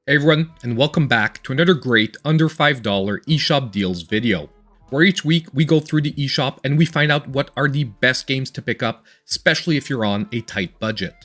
Hey everyone, and welcome back to another great under $5 eShop deals video, where each week we go through the eShop and we find out what are the best games to pick up, especially if you're on a tight budget.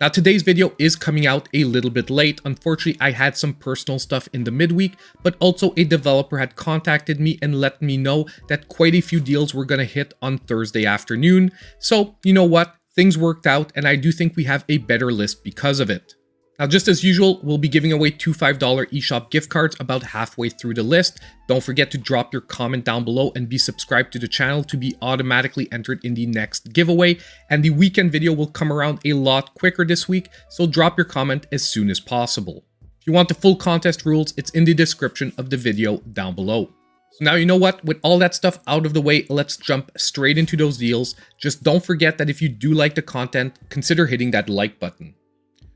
Now today's video is coming out a little bit late. Unfortunately, I had some personal stuff in the midweek, but also a developer had contacted me and let me know that quite a few deals were going to hit on Thursday afternoon. So you know what? Things worked out and I do think we have a better list because of it. Now, just as usual, we'll be giving away two $5 eShop gift cards about halfway through the list. Don't forget to drop your comment down below and be subscribed to the channel to be automatically entered in the next giveaway. And the weekend video will come around a lot quicker this week, so drop your comment as soon as possible. If you want the full contest rules, it's in the description of the video down below. So now you know what, with all that stuff out of the way, let's jump straight into those deals. Just don't forget that if you do like the content, consider hitting that like button.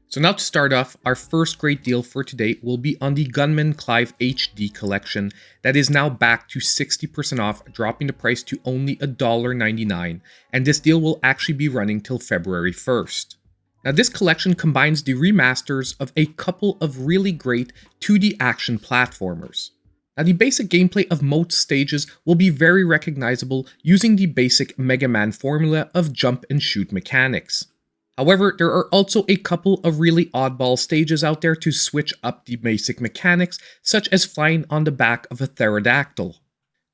So now to start off, our first great deal for today will be on the Gunman Clive HD collection that is now back to 60% off, dropping the price to only $1.99, and this deal will actually be running till February 1st. Now this collection combines the remasters of a couple of really great 2D action platformers. Now the basic gameplay of most stages will be very recognizable using the basic Mega Man formula of jump and shoot mechanics. However, there are also a couple of really oddball stages out there to switch up the basic mechanics, such as flying on the back of a pterodactyl.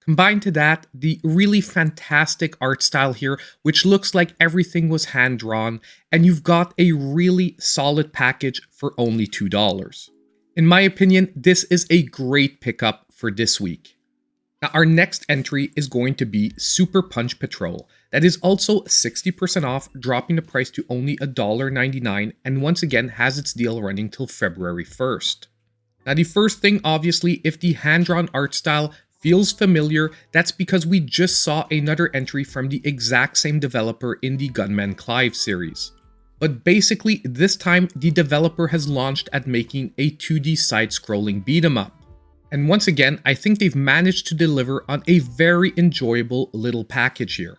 Combined to that, the really fantastic art style here, which looks like everything was hand-drawn, and you've got a really solid package for only $2. In my opinion, this is a great pickup for this week. Now, our next entry is going to be Super Punch Patrol. That is also 60% off, dropping the price to only $1.99, and once again has its deal running till February 1st. Now, the first thing, obviously, if the hand-drawn art style feels familiar, that's because we just saw another entry from the exact same developer in the Gunman Clive series. But basically, this time, the developer has launched at making a 2D side-scrolling beat-em-up. And once again, I think they've managed to deliver on a very enjoyable little package here.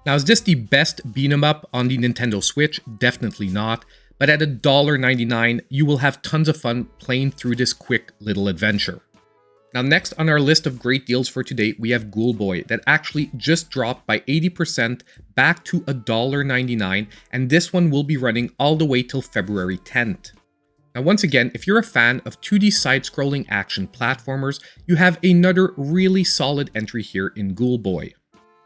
Now, is this the best beat-em-up on the Nintendo Switch? Definitely not. But at $1.99, you will have tons of fun playing through this quick little adventure. Now, next on our list of great deals for today, we have Ghoulboy that actually just dropped by 80% back to $1.99, and this one will be running all the way till February 10th. Now, once again, if you're a fan of 2D side-scrolling action platformers, you have another really solid entry here in Ghoulboy.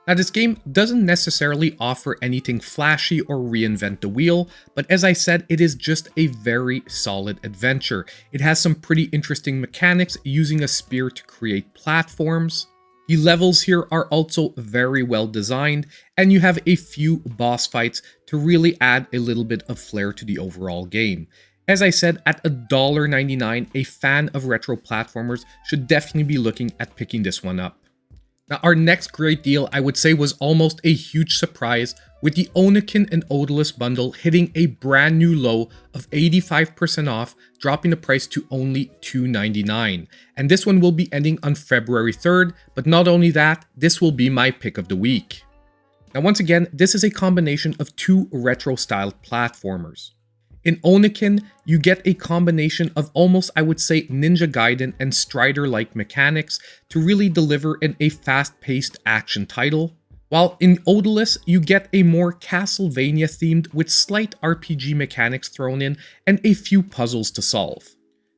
Now, this game doesn't necessarily offer anything flashy or reinvent the wheel, but as I said, it is just a very solid adventure. It has some pretty interesting mechanics using a spear to create platforms. The levels here are also very well designed, and you have a few boss fights to really add a little bit of flair to the overall game. As I said, at $1.99, a fan of retro platformers should definitely be looking at picking this one up. Now, our next great deal, I would say, was almost a huge surprise, with the Oniken and Odallus bundle hitting a brand new low of 85% off, dropping the price to only $2.99. And this one will be ending on February 3rd, but not only that, this will be my pick of the week. Now, once again, this is a combination of two retro-styled platformers. In Oniken, you get a combination of almost, I would say, Ninja Gaiden and Strider-like mechanics to really deliver in a fast-paced action title. While in Odallus, you get a more Castlevania themed with slight RPG mechanics thrown in and a few puzzles to solve.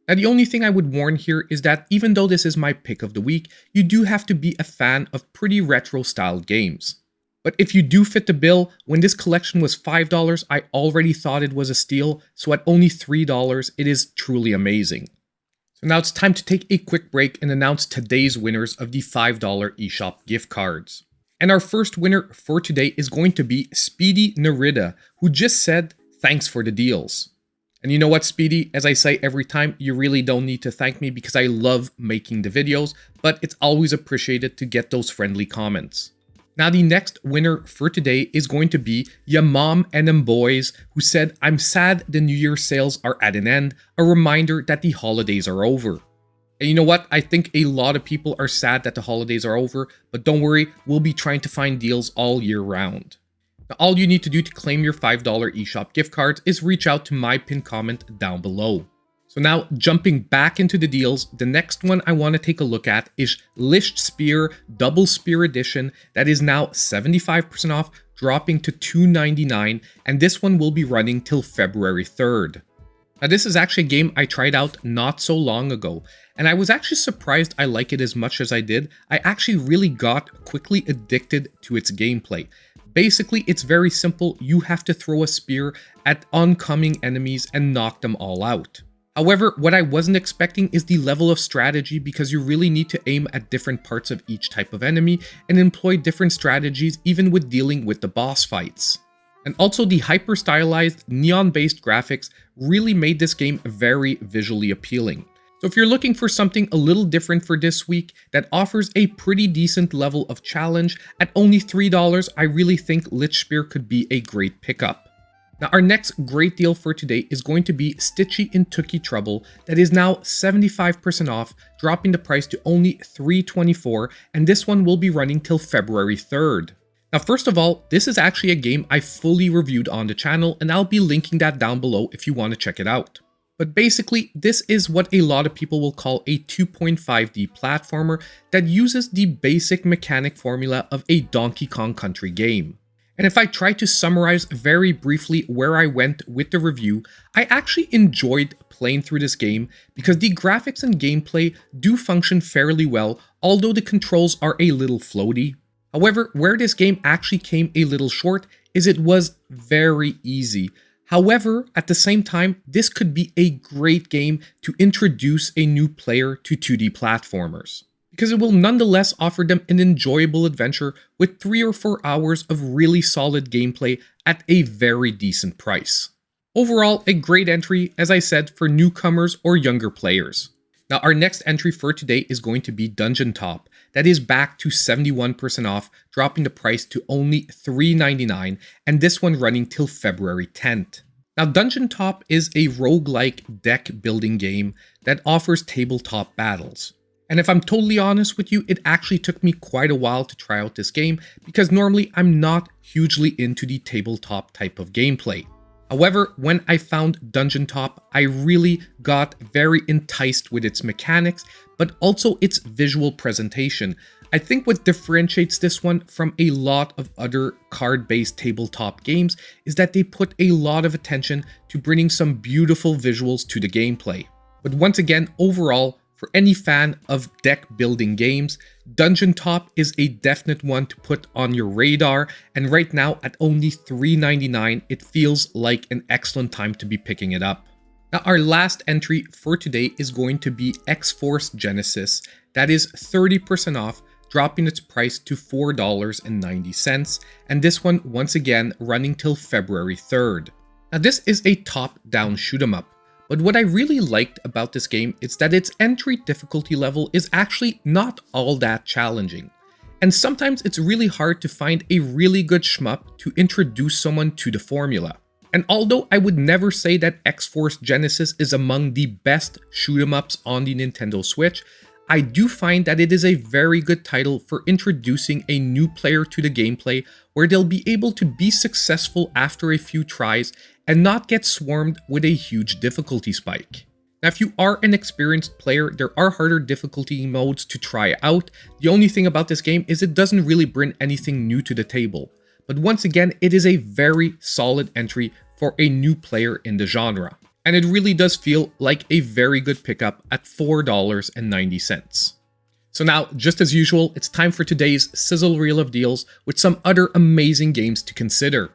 Now, the only thing I would warn here is that even though this is my pick of the week, you do have to be a fan of pretty retro-styled games. But if you do fit the bill, when this collection was $5, I already thought it was a steal, so at only $3, it is truly amazing. So now it's time to take a quick break and announce today's winners of the $5 eShop gift cards. And our first winner for today is going to be Speedy Nerida, who just said, "Thanks for the deals." And you know what, Speedy, as I say every time, you really don't need to thank me because I love making the videos, but it's always appreciated to get those friendly comments. Now, the next winner for today is going to be Ya Mom and Them Boys, who said, "I'm sad the New Year sales are at an end, a reminder that the holidays are over." And you know what? I think a lot of people are sad that the holidays are over, but don't worry, we'll be trying to find deals all year round. Now, all you need to do to claim your $5 eShop gift cards is reach out to my pinned comment down below. So So now jumping back into the deals, the next one I want to take a look at is Lichtspeer Double Spear Edition that is now 75% off, dropping to $2.99, and this one will be running till February 3rd. Now this is actually a game I tried out not so long ago, and I was actually surprised I like it as much as I did. I actually really got quickly addicted to its gameplay. Basically, it's very simple. You have to throw a spear at oncoming enemies and knock them all out. However, what I wasn't expecting is the level of strategy, because you really need to aim at different parts of each type of enemy and employ different strategies even with dealing with the boss fights. And also the hyper-stylized, neon-based graphics really made this game very visually appealing. So if you're looking for something a little different for this week that offers a pretty decent level of challenge at only $3, I really think Lichtspeer could be a great pickup. Now our next great deal for today is going to be Stitchy in Tookie Trouble that is now 75% off, dropping the price to only $3.24, and this one will be running till February 3rd. Now first of all, this is actually a game I fully reviewed on the channel, and I'll be linking that down below if you want to check it out. But basically, this is what a lot of people will call a 2.5D platformer that uses the basic mechanic formula of a Donkey Kong Country game. And if I try to summarize very briefly where I went with the review, I actually enjoyed playing through this game because the graphics and gameplay do function fairly well, although the controls are a little floaty. However, where this game actually came a little short is it was very easy. However, at the same time, this could be a great game to introduce a new player to 2D platformers, because it will nonetheless offer them an enjoyable adventure with 3 or 4 hours of really solid gameplay at a very decent price. Overall, a great entry, as I said, for newcomers or younger players. Now our next entry for today is going to be DungeonTop, that is back to 71% off, dropping the price to only $3.99, and this one running till February 10th. Now DungeonTop is a roguelike deck building game that offers tabletop battles. And if I'm totally honest with you, it actually took me quite a while to try out this game because normally I'm not hugely into the tabletop type of gameplay. However, when I found DungeonTop, I really got very enticed with its mechanics, but also its visual presentation. I think what differentiates this one from a lot of other card-based tabletop games is that they put a lot of attention to bringing some beautiful visuals to the gameplay. But once again, overall, for any fan of deck building games, DungeonTop is a definite one to put on your radar, and right now at only $3.99, it feels like an excellent time to be picking it up. Now our last entry for today is going to be X-Force Genesis, that is 30% off, dropping its price to $4.90, and this one once again running till February 3rd. Now this is a top-down shoot-'em-up. But what I really liked about this game is that its entry difficulty level is actually not all that challenging. And sometimes it's really hard to find a really good shmup to introduce someone to the formula. And although I would never say that X-Force Genesis is among the best shoot-'em-ups on the Nintendo Switch, I do find that it is a very good title for introducing a new player to the gameplay where they'll be able to be successful after a few tries and not get swarmed with a huge difficulty spike. Now, if you are an experienced player, there are harder difficulty modes to try out. The only thing about this game is it doesn't really bring anything new to the table. But once again, it is a very solid entry for a new player in the genre. And it really does feel like a very good pickup at $4.90. So now, just as usual, it's time for today's Sizzle Reel of Deals with some other amazing games to consider.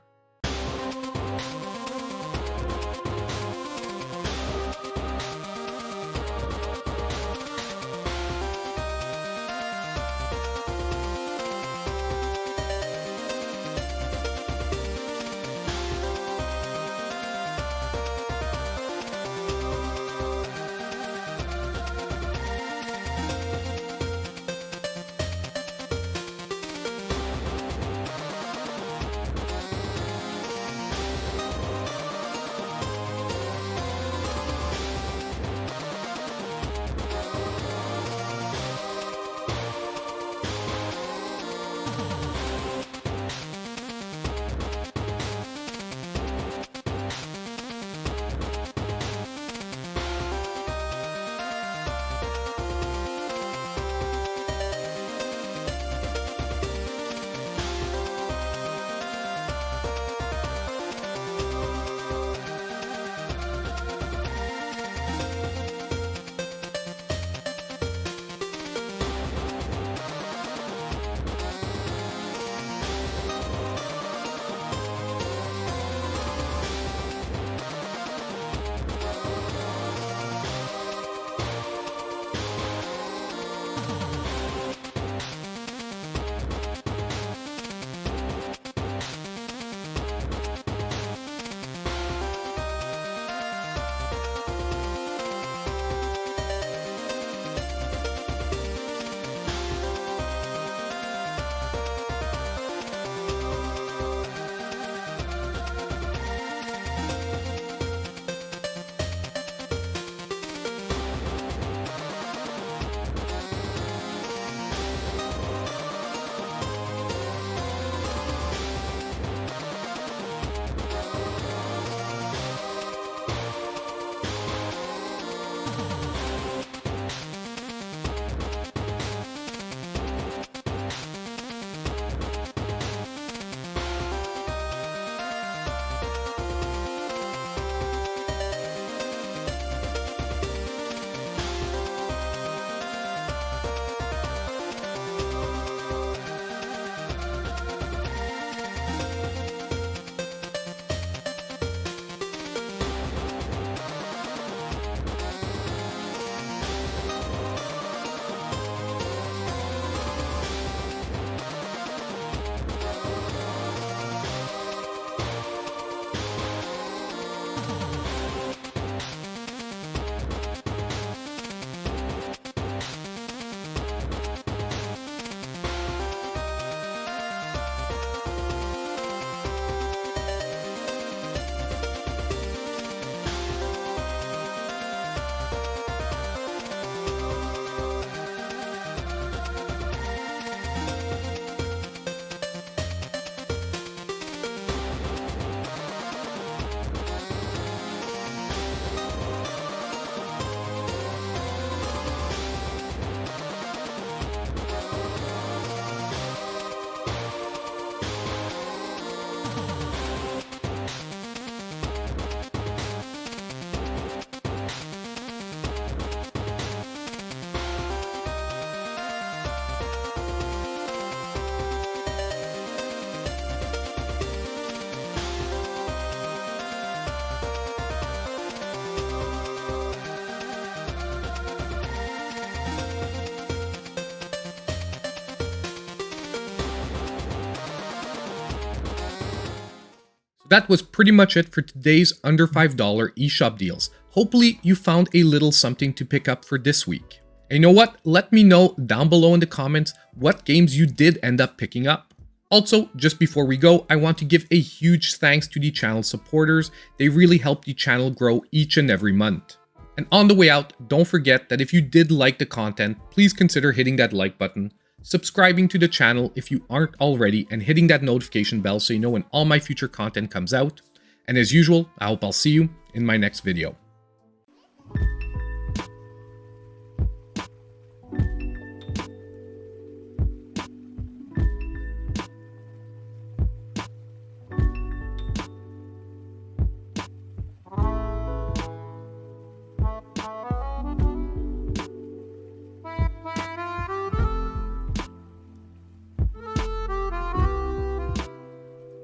So that was pretty much it for today's under $5 eShop deals. Hopefully you found a little something to pick up for this week. And you know what? Let me know down below in the comments what games you did end up picking up. Also, just before we go, I want to give a huge thanks to the channel supporters. They really help the channel grow each and every month. And on the way out, don't forget that if you did like the content, please consider hitting that like button, subscribing to the channel if you aren't already, and hitting that notification bell so you know when all my future content comes out. And as usual, I hope I'll see you in my next video.